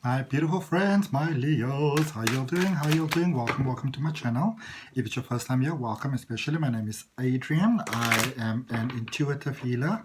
My beautiful friends, my Leos, how you doing? How you doing? Welcome to my channel. If it's your first time here, welcome. Especially, my name is Adrian. I am an intuitive healer.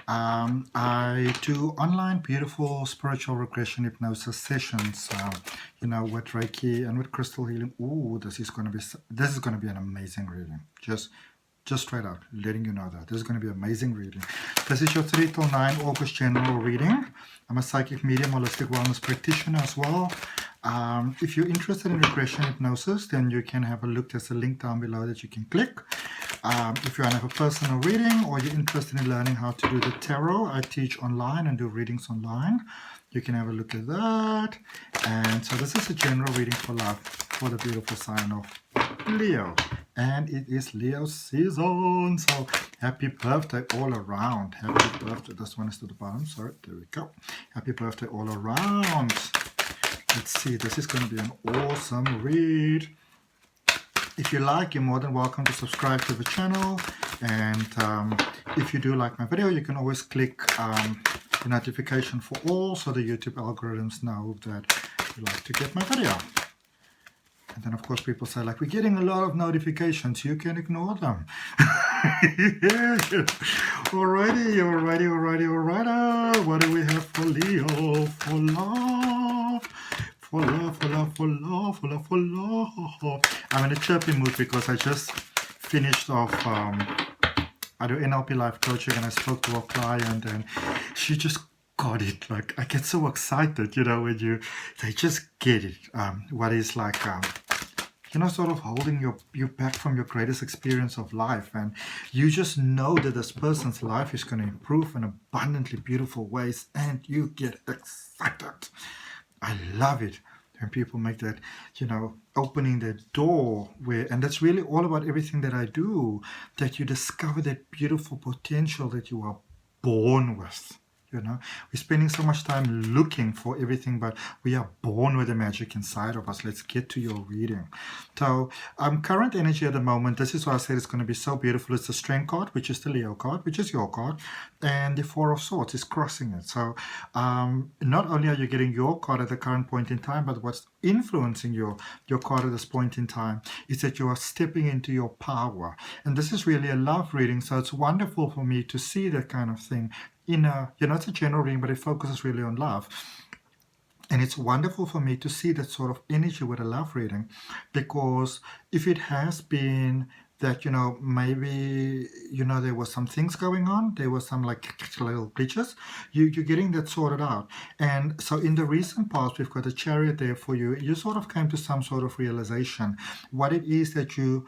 I do online beautiful spiritual regression hypnosis sessions. With Reiki and with crystal healing. Ooh, this is going to be an amazing reading. Just straight out letting you know that this is going to be an amazing reading. This is your 3 till 9 August general reading. I'm a psychic medium, holistic wellness practitioner as well. If you're interested in regression hypnosis, then you can have a look. There's a link down below that you can click. If you want to have a personal reading or you're interested in learning how to do the tarot, I teach online and do readings online. You can have a look at that. And so this is a general reading for love for the beautiful sign of Leo. And it is Leo season. So happy birthday all around. Happy birthday. This one is to the bottom. Sorry, there we go. Happy birthday all around. Let's see. This is going to be an awesome read. If you like, you're more than welcome to subscribe to the channel. And if you do like my video, you can always click the notification for all, so the YouTube algorithms know that you like to get my video. And then, of course, people say, like, we're getting a lot of notifications. You can ignore them. Yeah. Alrighty. What do we have for Leo? For love. I'm in a chirpy mood because I just finished off... I do NLP life coaching, and I spoke to a client, and she just got it. Like, I get so excited, when they just get it. What is like, sort of holding you back from your greatest experience of life, and you just know that this person's life is going to improve in abundantly beautiful ways, and you get excited. I love it when people make that, opening the door and that's really all about everything that I do, that you discover that beautiful potential that you are born with. We're spending so much time looking for everything, but we are born with the magic inside of us. Let's get to your reading. So, current energy at the moment, this is why I said it's going to be so beautiful. It's the Strength card, which is the Leo card, which is your card, and the Four of Swords is crossing it. So, not only are you getting your card at the current point in time, but what's influencing your card at this point in time is that you are stepping into your power. And this is really a love reading, so it's wonderful for me to see that kind of thing in it's a general reading, but it focuses really on love. And it's wonderful for me to see that sort of energy with a love reading, because if it has been that, maybe, there was some things going on, there was some like little glitches, you're getting that sorted out. And so in the recent past, we've got a Chariot there for you. You sort of came to some sort of realization what it is that you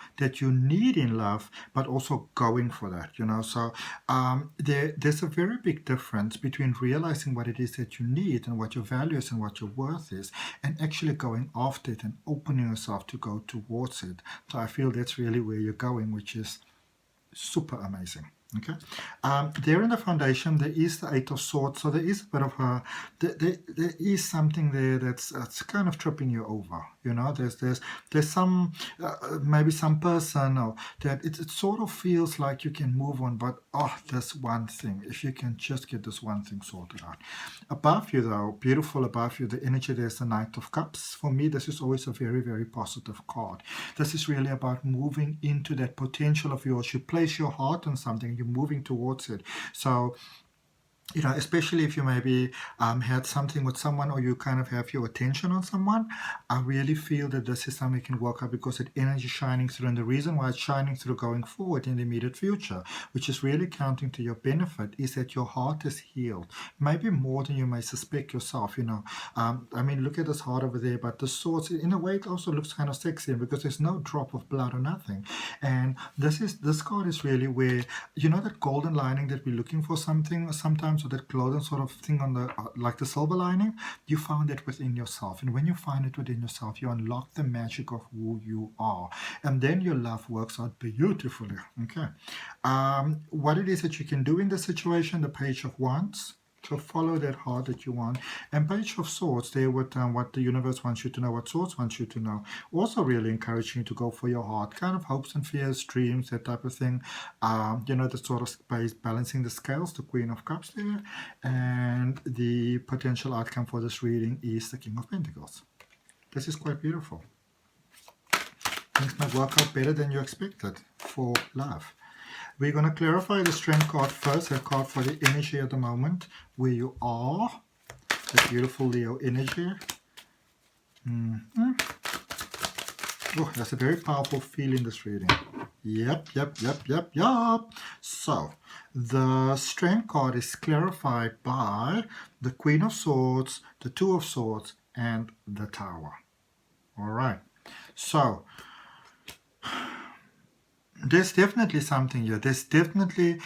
need in love, but also going for that, So there's a very big difference between realizing what it is that you need and what your value is and what your worth is, and actually going after it and opening yourself to go towards it. So I feel that's really where you're going, which is super amazing. Okay, there in the foundation there is the Eight of Swords, so there is a bit of there is something there that's kind of tripping you over. There's some maybe some person or that it sort of feels like you can move on, but this one thing, if you can just get this one thing sorted out. Above you though, beautiful above you, the energy, there's the Knight of Cups. For me, this is always a very, very positive card. This is really about moving into that potential of yours. You place your heart on something, you're moving towards it. So, especially if you maybe had something with someone, or you kind of have your attention on someone, I really feel that this is something you can work out, because the energy is shining through. And the reason why it's shining through going forward in the immediate future, which is really counting to your benefit, is that your heart is healed. Maybe more than you may suspect yourself, look at this heart over there, but the swords, in a way, it also looks kind of sexy because there's no drop of blood or nothing. And this card is really where, that golden lining that we're looking for sometimes, or that golden sort of thing on the like the silver lining, you found it within yourself. And when you find it within yourself, you unlock the magic of who you are, and then your love works out beautifully. Okay, what it is that you can do in this situation, the Page of Wands. So follow that heart that you want. And Page of Swords, there with what the universe wants you to know, what Swords wants you to know. Also really encouraging you to go for your heart. Kind of hopes and fears, dreams, that type of thing. You know, the sort of space, balancing the scales, the Queen of Cups there. And the potential outcome for this reading is the King of Pentacles. This is quite beautiful. Things might work out better than you expected for love. We're going to clarify the Strength card first, a card for the energy at the moment, where you are, the beautiful Leo energy. Oh, that's a very powerful feel in this reading. Yep. So, the Strength card is clarified by the Queen of Swords, the Two of Swords, and the Tower. Alright, so there's definitely something here. There's definitely,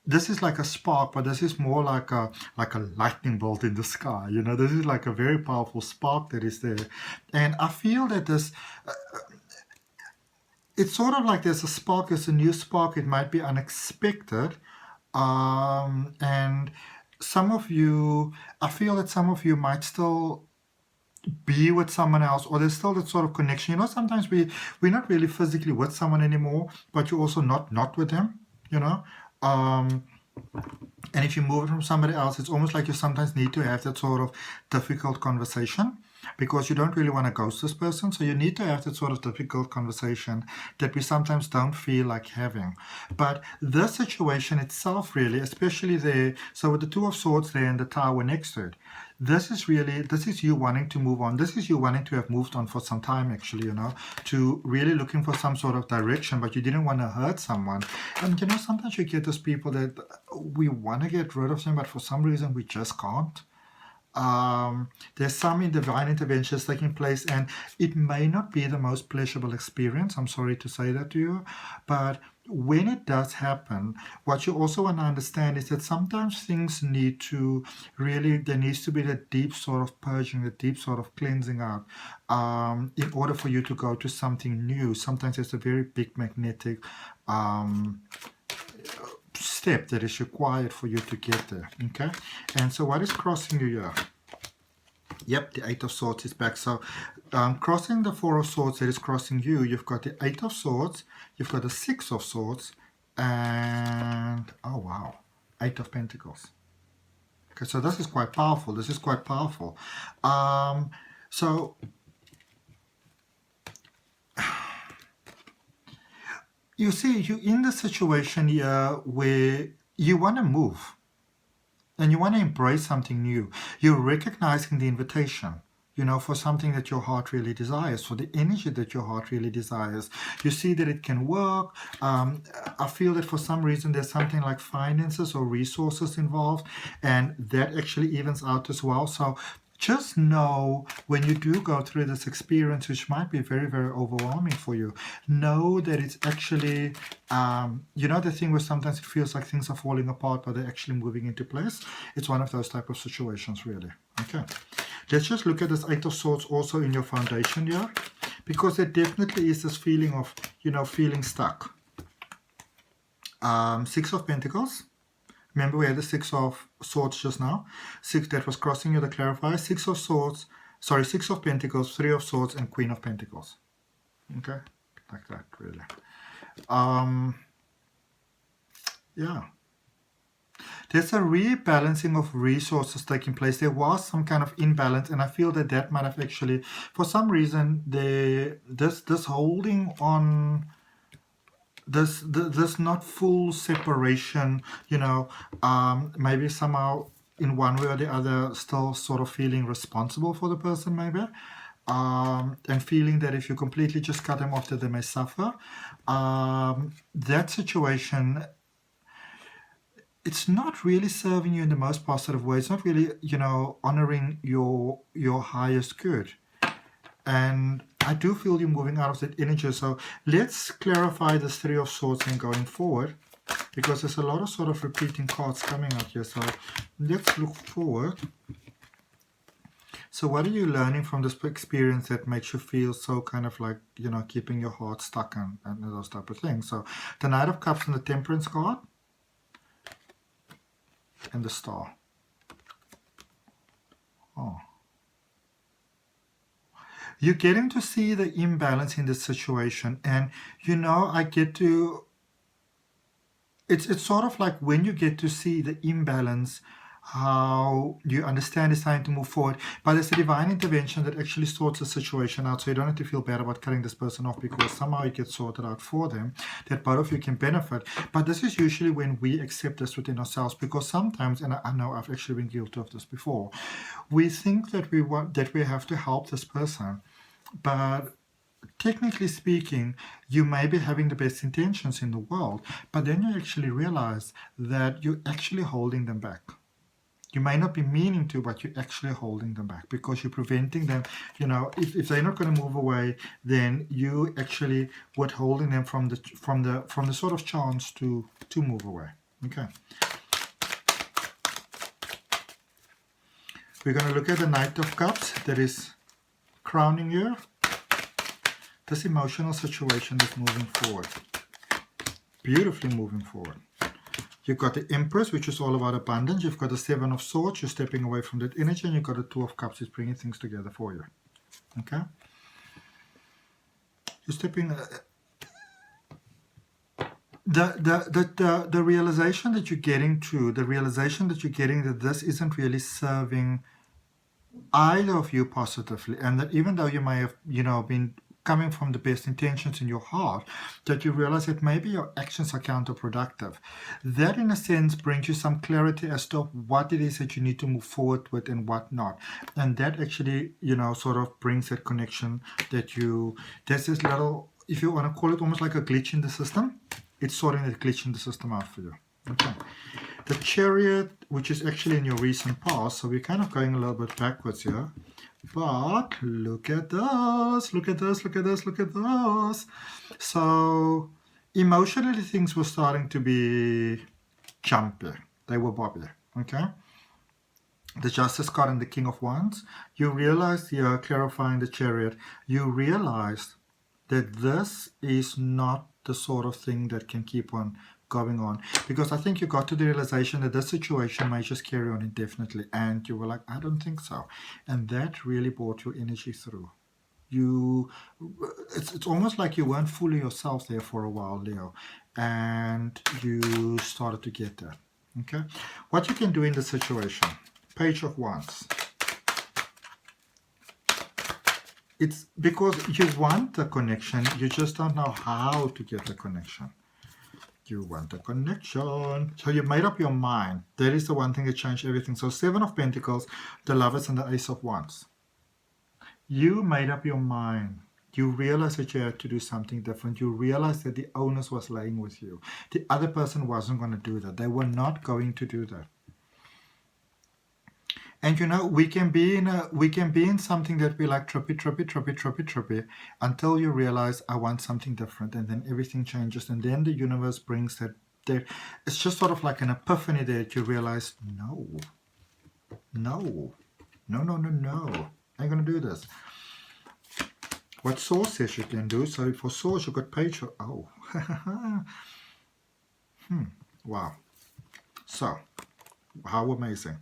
this is like a spark, but this is more like a lightning bolt in the sky. You know, this is like a very powerful spark that is there. And I feel that this, it's sort of like there's a spark, there's a new spark. It might be unexpected. And some of you, I feel that some of you might still be with someone else, or there's still that sort of connection. You know, sometimes we're not really physically with someone anymore, but you're also not with them, you know. And if you move it from somebody else, it's almost like you sometimes need to have that sort of difficult conversation, because you don't really want to ghost this person. So you need to have that sort of difficult conversation that we sometimes don't feel like having. But the situation itself really, especially there, so with the Two of Swords there and the Tower next to it, this is you wanting to move on. This is you wanting to have moved on for some time, actually, you know, to really looking for some sort of direction, but you didn't want to hurt someone. And, you know, sometimes you get those people that we want to get rid of them, but for some reason we just can't. There's some divine interventions taking place, and it may not be the most pleasurable experience. I'm sorry to say that to you, but when it does happen, what you also want to understand is that sometimes things need to really, there needs to be that deep sort of purging, the deep sort of cleansing out, in order for you to go to something new. Sometimes it's a very big magnetic step that is required for you to get there. Okay, and so what is crossing you here? Yep, the Eight of Swords is back. So crossing the Four of Swords that is crossing you, you've got the Eight of Swords, you've got the Six of Swords, and oh wow, Eight of Pentacles. Okay, so this is quite powerful. This is quite powerful. So you see, you're in the situation here where you want to move. And you want to embrace something new. You're recognizing the invitation, you know, for something that your heart really desires, for the energy that your heart really desires. You see that it can work. I feel that for some reason there's something like finances or resources involved, and that actually evens out as well. So just know when you do go through this experience, which might be very, very overwhelming for you, know that it's actually, you know, the thing where sometimes it feels like things are falling apart, but they're actually moving into place. It's one of those type of situations, really. Okay. Let's just look at this Eight of Swords also in your foundation here, because there definitely is this feeling of, you know, feeling stuck. Six of Pentacles. Remember we had the Six of Swords just now. Six, that was crossing you, the clarifier. Six of Swords, sorry, Six of Pentacles, Three of Swords, and Queen of Pentacles. Okay, like that, really. Yeah. There's a rebalancing of resources taking place. There was some kind of imbalance, and I feel that that might have actually, for some reason, this holding on, this not full separation, you know, maybe somehow in one way or the other still sort of feeling responsible for the person, maybe, and feeling that if you completely just cut them off that they may suffer. That situation, it's not really serving you in the most positive way. It's not really, you know, honoring your highest good. And I do feel you moving out of that energy. So let's clarify this Three of Swords and going forward, because there's a lot of sort of repeating cards coming out here. So let's look forward. So what are you learning from this experience that makes you feel so kind of like, you know, keeping your heart stuck and those type of things? So the Knight of Cups and the Temperance card and the Star. Oh. You're getting to see the imbalance in the situation, and I get to, it's sort of like when you get to see the imbalance, how you understand it's time to move forward. But there's a divine intervention that actually sorts the situation out, so you don't have to feel bad about cutting this person off, because somehow it gets sorted out for them, that both of you can benefit. But this is usually when we accept this within ourselves, because sometimes, and I know I've actually been guilty of this before, we think that we have to help this person, but technically speaking, you may be having the best intentions in the world, but then you actually realize that you're actually holding them back. You may not be meaning to, but you're actually holding them back, because you're preventing them. If they're not going to move away, then you actually withholding them from the sort of chance to move away. Okay. We're going to look at the Knight of Cups that is crowning you. This emotional situation is moving forward. Beautifully moving forward. You've got the Empress, which is all about abundance. You've got the Seven of Swords. You're stepping away from that energy. And you've got the Two of Cups. It's bringing things together for you. Okay? You're stepping... The realization that you're getting to, that this isn't really serving either of you positively, and that even though you may have, been coming from the best intentions in your heart, that you realize that maybe your actions are counterproductive. That, in a sense, brings you some clarity as to what it is that you need to move forward with and what not. And that actually, sort of brings that connection that there's this little, if you want to call it almost like a glitch in the system, it's sorting that glitch in the system out for you. Okay. The Chariot, which is actually in your recent past, so we're kind of going a little bit backwards here. But look at this, look at this, look at this, look at this. So emotionally things were starting to be jumpy. They were bobbly, okay? The Justice card and the King of Wands. You realize here, clarifying the Chariot, you realize that this is not the sort of thing that can keep on going on, because I think you got to the realization that this situation may just carry on indefinitely, and you were like, I don't think so, and that really brought your energy through. It's almost like you weren't fully yourself there for a while, Leo, and you started to get that. Okay, what you can do in this situation, Page of Wands. It's because you want the connection, you just don't know how to get the connection. You want a connection. So you made up your mind. That is the one thing that changed everything. So Seven of Pentacles, the Lovers, and the Ace of Wands. You made up your mind. You realized that you had to do something different. You realized that the onus was laying with you. The other person wasn't going to do that. They were not going to do that. And we can be in something that we like trippy until you realize I want something different, and then everything changes, and then the universe brings that there. It's just sort of like an epiphany that you realize, no, I ain't gonna do this. What Source says you can do. So for Source, you got Page of, oh, wow. So how amazing.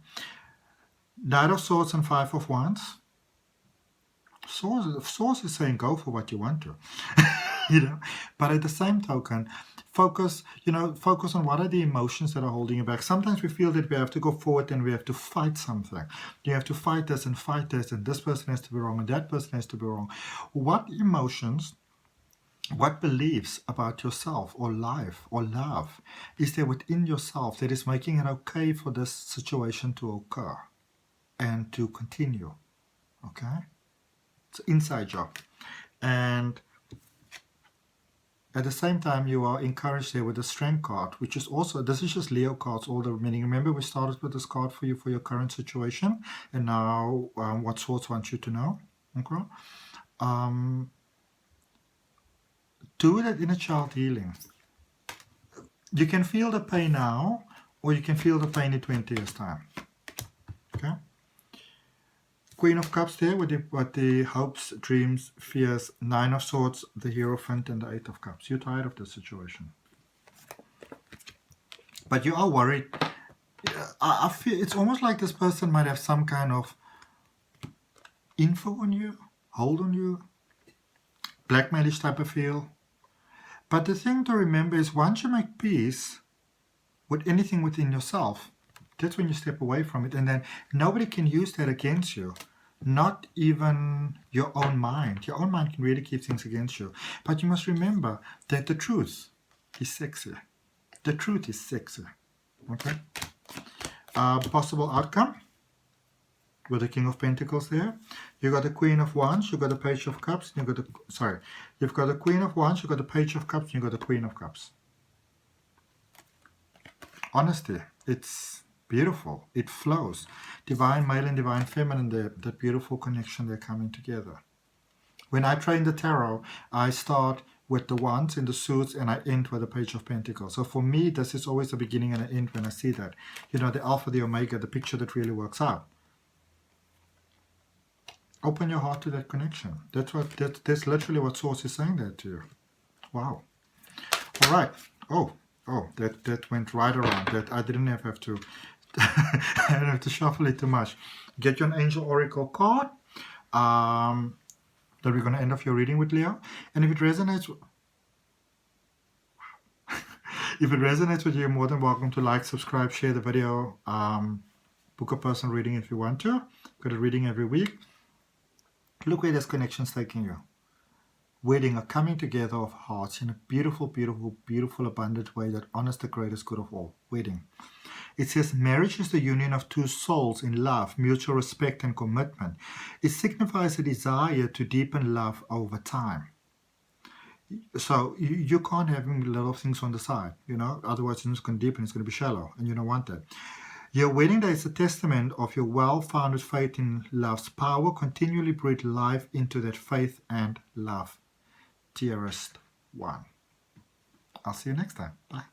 Knight of Swords and Five of Wands. Source is saying go for what you want to, But at the same token, focus on what are the emotions that are holding you back. Sometimes we feel that we have to go forward and we have to fight something. You have to fight this, and this person has to be wrong, and that person has to be wrong. What emotions, what beliefs about yourself or life or love is there within yourself that is making it okay for this situation to occur and to continue? Okay, it's an inside job. And at the same time, you are encouraged there with the Strength card, which is also, this is just Leo cards, all the meaning. Remember, we started with this card for you for your current situation, and now what Swords wants you to know. Okay, do that inner child healing. You can feel the pain now, or you can feel the pain in 20 years' time. Okay. Queen of Cups there with the hopes, dreams, fears, Nine of Swords, the Hierophant, and the Eight of Cups. You're tired of this situation. But you are worried. I feel it's almost like this person might have some kind of info on you, hold on you, blackmailish type of feel. But the thing to remember is once you make peace with anything within yourself, that's when you step away from it, and then nobody can use that against you. Not even your own mind. Your own mind can really keep things against you. But you must remember that the truth is sexy. The truth is sexy. Okay? Possible outcome with the King of Pentacles there. You got the Queen of Wands, you got the Page of Cups, and you got the you've got the Queen of Wands, you got the Page of Cups, and you got the Queen of Cups. Honesty, it's beautiful. It flows. Divine male and divine feminine, that beautiful connection, they're coming together. When I train the tarot, I start with the Wands in the suits and I end with the Page of Pentacles. So for me, this is always the beginning and the end when I see that. You know, the Alpha, the Omega, the picture that really works out. Open your heart to that connection. That's literally what Source is saying there to you. Wow. All right. Oh, that went right around. That I didn't have to I didn't have to shuffle it too much. Get you an Angel Oracle card. That we're going to end off your reading with, Leo. And if it resonates if it resonates with you, you're more than welcome to like, subscribe, share the video, book a personal reading if you want to. Got a reading every week. Look where this connection's taking you. Wedding, a coming together of hearts in a beautiful, beautiful, beautiful, abundant way that honors the greatest good of all. Wedding. It says marriage is the union of two souls in love, mutual respect and commitment. It signifies a desire to deepen love over time. So you can't have a lot of things on the side, you know, otherwise it's going to deepen, it's going to be shallow, and you don't want that. Your wedding day is a testament of your well-founded faith in love's power. Continually breathe life into that faith and love. Dearest one. I'll see you next time. Bye.